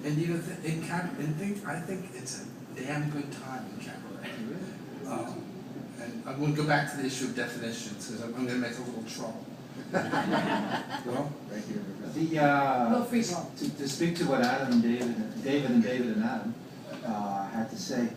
And you know, I think it's a damn good time in cabaret. And I'm going to go back to the issue of definitions because I'm going to make a little trouble. Well, Right here. To speak to what Adam and David and Adam had to say,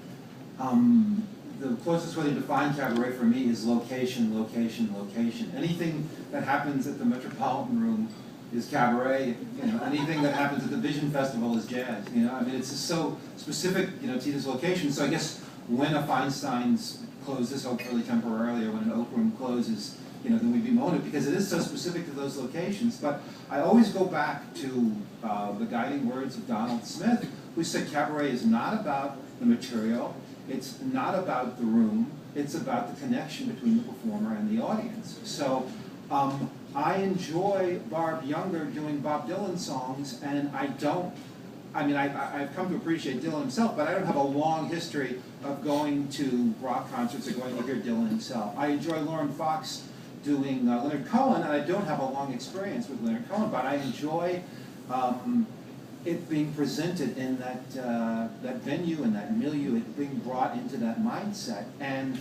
the closest way to define cabaret for me is location, location, location. Anything that happens at the Metropolitan Room is cabaret. You know, anything that happens at the Vision Festival is jazz. You know, I mean, it's just so specific, you know, to this location. So I guess when a Feinstein's closes, hopefully temporarily, or when an Oak Room closes, you know, then we'd bemoan it because it is so specific to those locations. But I always go back to the guiding words of Donald Smith, who said cabaret is not about the material, it's not about the room, it's about the connection between the performer and the audience. So I enjoy Barb Younger doing Bob Dylan songs, and I've come to appreciate Dylan himself, but I don't have a long history of going to rock concerts or going to hear Dylan himself. I enjoy Lauren Fox doing Leonard Cohen, and I don't have a long experience with Leonard Cohen, but I enjoy it being presented in that venue and that milieu, it being brought into that mindset. And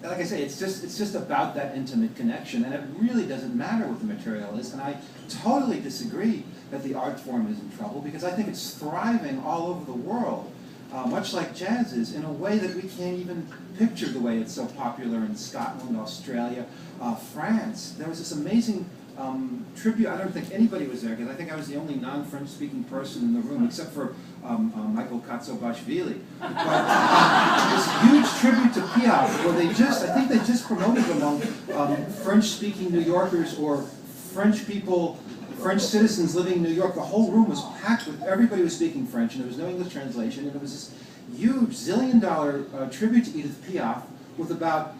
like I say, it's just about that intimate connection, and it really doesn't matter what the material is. And I totally disagree that the art form is in trouble, because I think it's thriving all over the world, much like jazz is, in a way that we can't even picture the way it's so popular in Scotland, Australia, France. There was this amazing tribute. I don't think anybody was there, because I think I was the only non-French speaking person in the room, except for Michael Katsobashvili. But this huge tribute to Piaf, where I think they just promoted among French-speaking New Yorkers or French people, French citizens living in New York. The whole room was packed with, everybody was speaking French, and there was no English translation, and it was this huge zillion-dollar tribute to Edith Piaf with about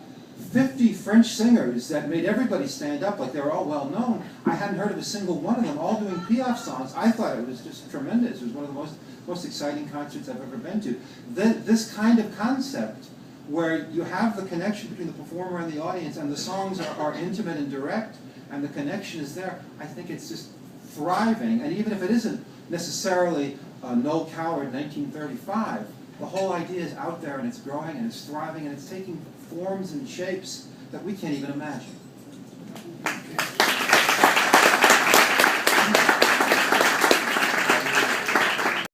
50 French singers that made everybody stand up like they were all well known. I hadn't heard of a single one of them, all doing Piaf songs. I thought it was just tremendous. It was one of the most exciting concerts I've ever been to. This kind of concept, where you have the connection between the performer and the audience, and the songs are intimate and direct, and the connection is there, I think it's just thriving. And even if it isn't necessarily Noel Coward 1935, the whole idea is out there, and it's growing, and it's thriving, and it's taking forms and shapes that we can't even imagine.